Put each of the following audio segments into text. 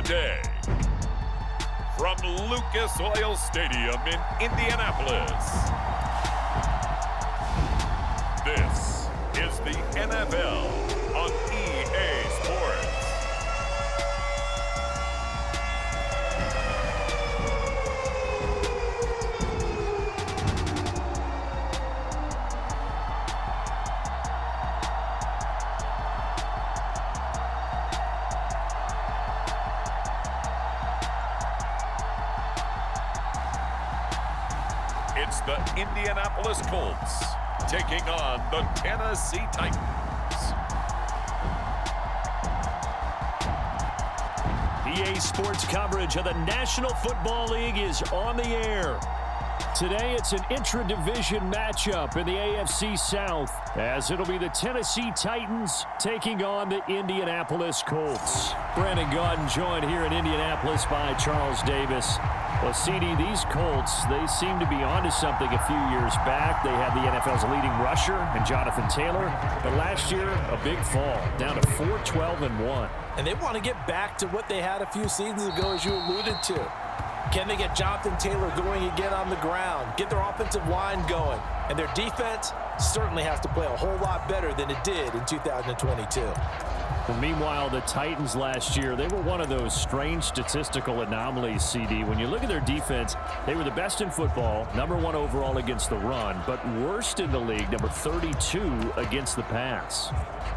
Today, from Lucas Oil Stadium in Indianapolis, this is the NFL on EA Sports. It's the Indianapolis Colts taking on the Tennessee Titans. EA Sports coverage of the National Football League is on the air. Today, it's an intra-division matchup in the AFC South, as it'll be the Tennessee Titans taking on the Indianapolis Colts. Brandon Gaudin joined here in Indianapolis by Charles Davis. Well, CD, these Colts, they seem to be onto something a few years back. They had the NFL's leading rusher in Jonathan Taylor, but last year, a big fall, down to 4-12-1. And they want to get back to what they had a few seasons ago, as you alluded to. Can they get Jonathan Taylor going again on the ground, get their offensive line going, and their defense certainly has to play a whole lot better than it did in 2022. Well, meanwhile, the Titans last year, they were one of those strange statistical anomalies, CD. When you look at their defense, they were the best in football, #1 overall against the run, but worst in the league, number 32 against the pass.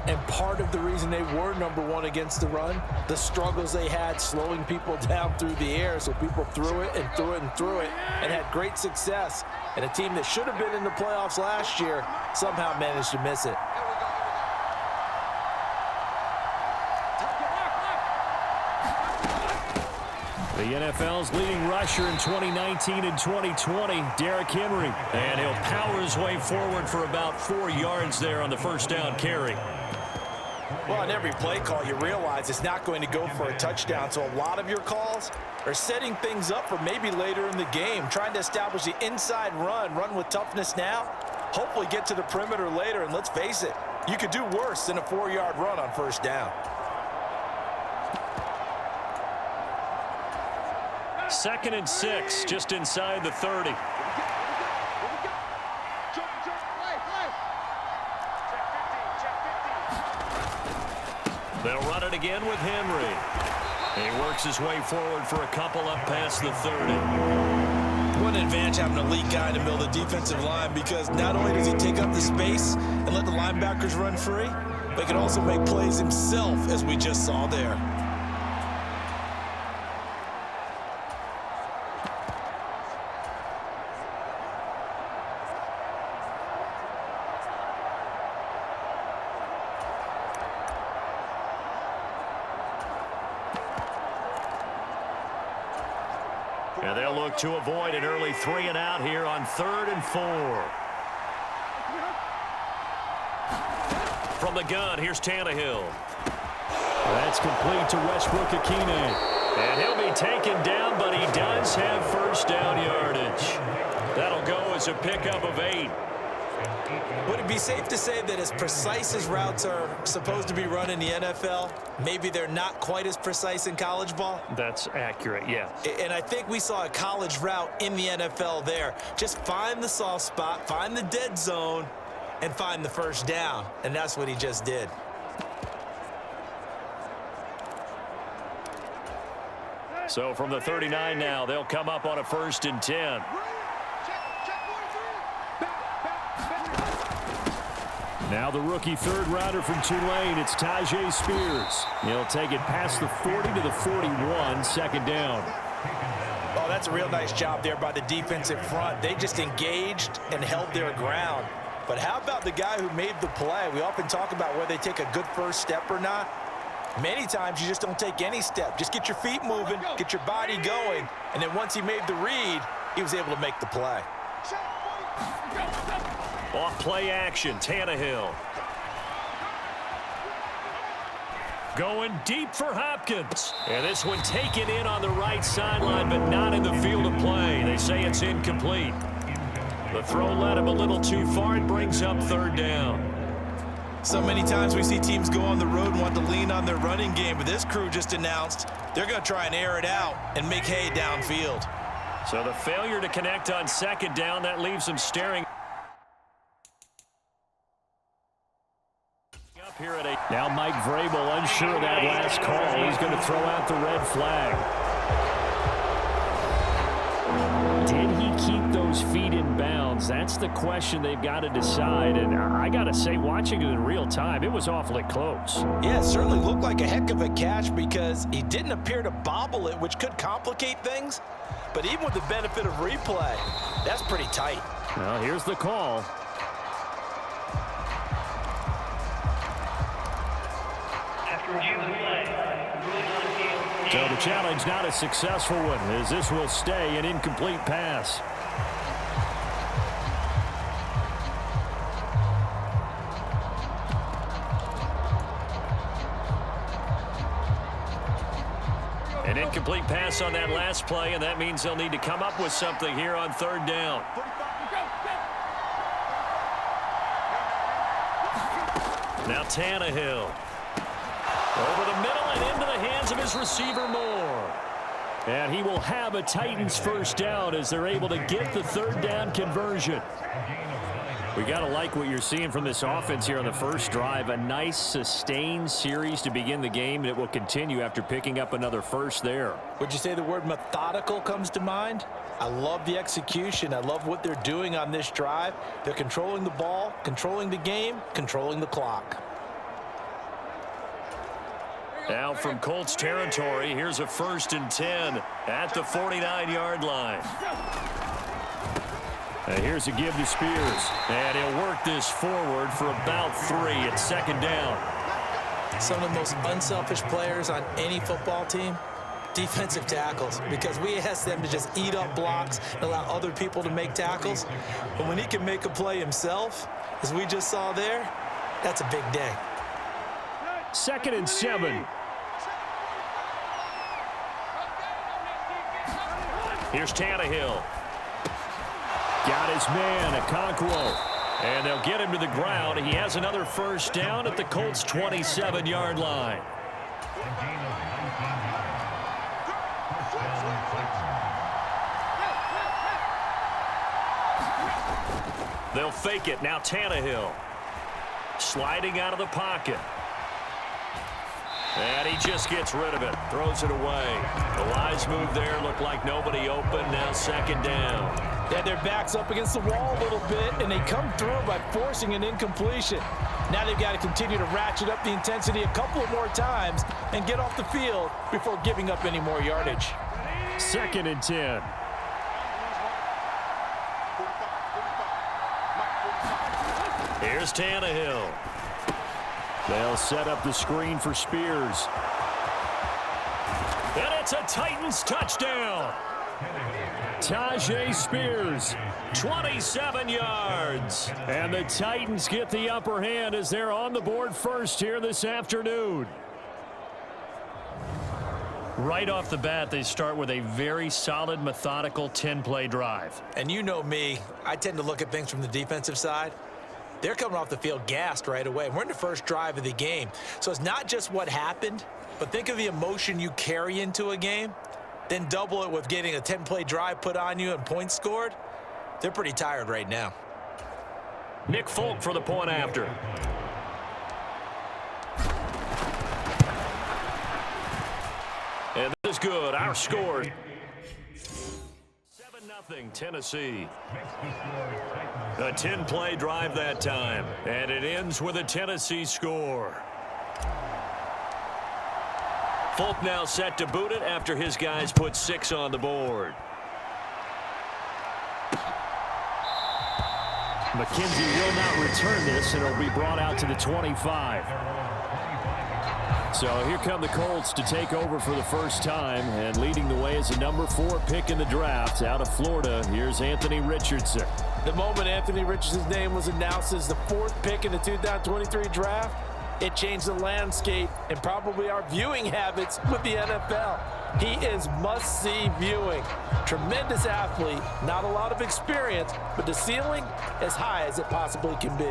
And part of the reason they were #1 against the run, the struggles they had slowing people down through the air, so people threw it and threw it and threw it and had great success. And a team that should have been in the playoffs last year somehow managed to miss it. The NFL's leading rusher in 2019 and 2020, Derrick Henry. And he'll power his way forward for about 4 yards there on the first down carry. Well, on every play call, you realize it's not going to go for a touchdown. So a lot of your calls are setting things up for maybe later in the game, trying to establish the inside run with toughness now, hopefully get to the perimeter later. And let's face it, you could do worse than a 4-yard run on first down. 2nd and 6, just inside the 30. They'll run it again with Henry. He works his way forward for a couple up past the 30. What an advantage having an elite guy in the middle of the defensive line, because not only does he take up the space and let the linebackers run free, but he can also make plays himself, as we just saw there. And they'll look to avoid an early 3 and out here on 3rd and 4. From the gun, here's Tannehill. That's complete to Westbrook-Ikhine. And he'll be taken down, but he does have first down yardage. That'll go as a pickup of 8. Would it be safe to say that as precise as routes are supposed to be run in the NFL, maybe they're not quite as precise in college ball? That's accurate, yeah. And I think we saw a college route in the NFL there. Just find the soft spot, find the dead zone, and find the first down. And that's what he just did. So from the 39 now, they'll come up on a 1st and 10. Now the rookie 3rd rounder from Tulane, it's Tyjae Spears. He'll take it past the 40 to the 41, 2nd down. Oh, that's a real nice job there by the defensive front. They just engaged and held their ground. But how about the guy who made the play? We often talk about whether they take a good first step or not. Many times you just don't take any step. Just get your feet moving, get your body going, and then once he made the read, he was able to make the play. Off play action, Tannehill. Going deep for Hopkins. And this one taken in on the right sideline, but not in the field of play. They say it's incomplete. The throw led him a little too far. It brings up 3rd down. So many times we see teams go on the road and want to lean on their running game, but this crew just announced they're going to try and air it out and make hay downfield. So the failure to connect on second down, that leaves them staring up here at a... Now Mike Vrabel unsure of that last call. He's going to throw out the red flag. Did he keep those feet in bounds? That's the question they've got to decide. And I got to say, watching it in real time, it was awfully close. Yeah, it certainly looked like a heck of a catch because he didn't appear to bobble it, which could complicate things. But even with the benefit of replay, that's pretty tight. Well, here's the call. So the challenge not a successful one, as this will stay an incomplete pass. An incomplete pass on that last play, and that means they'll need to come up with something here on third down. Now Tannehill. Over the middle and into the hands of his receiver Moore. And he will have a Titans first down as they're able to get the third down conversion. We got to like what you're seeing from this offense here on the first drive. A nice sustained series to begin the game, and it will continue after picking up another first there. Would you say the word methodical comes to mind? I love the execution. I love what they're doing on this drive. They're controlling the ball, controlling the game, controlling the clock. Now from Colts territory, here's a 1st and 10 at the 49-yard line. And here's a give to Spears. And he'll work this forward for about 3 at second down. Some of the most unselfish players on any football team, defensive tackles, because we ask them to just eat up blocks and allow other people to make tackles. But when he can make a play himself, as we just saw there, that's a big day. 2nd and 7. Here's Tannehill. Got his man, Okonkwo. And they'll get him to the ground. He has another first down at the Colts' 27-yard line. They'll fake it. Now Tannehill. Sliding out of the pocket. And he just gets rid of it. Throws it away. The wise move there. Looked like nobody open. Now second down. They had their backs up against the wall a little bit, and they come through by forcing an incompletion. Now they've got to continue to ratchet up the intensity a couple of more times and get off the field before giving up any more yardage. 2nd and 10. Here's Tannehill. They'll set up the screen for Spears. And it's a Titans touchdown. Tajay Spears, 27 yards. And the Titans get the upper hand as they're on the board first here this afternoon. Right off the bat, they start with a very solid, methodical 10-play drive. And you know me, I tend to look at things from the defensive side. They're coming off the field gassed right away. We're in the first drive of the game. So it's not just what happened, but think of the emotion you carry into a game. Then double it with getting a 10-play drive put on you and points scored. They're pretty tired right now. Nick Folk for the point after. And this is good. Our score. 7-0 Tennessee. A 10-play drive that time. And it ends with a Tennessee score. Folk now set to boot it after his guys put 6 on the board. McKenzie will not return this, and it'll be brought out to the 25. So here come the Colts to take over for the first time, and leading the way is a number 4 pick in the draft out of Florida. Here's Anthony Richardson. The moment Anthony Richardson's name was announced as the 4th pick in the 2023 draft, it changed the landscape and probably our viewing habits with the NFL. He is must-see viewing. Tremendous athlete, not a lot of experience, but the ceiling as high as it possibly can be.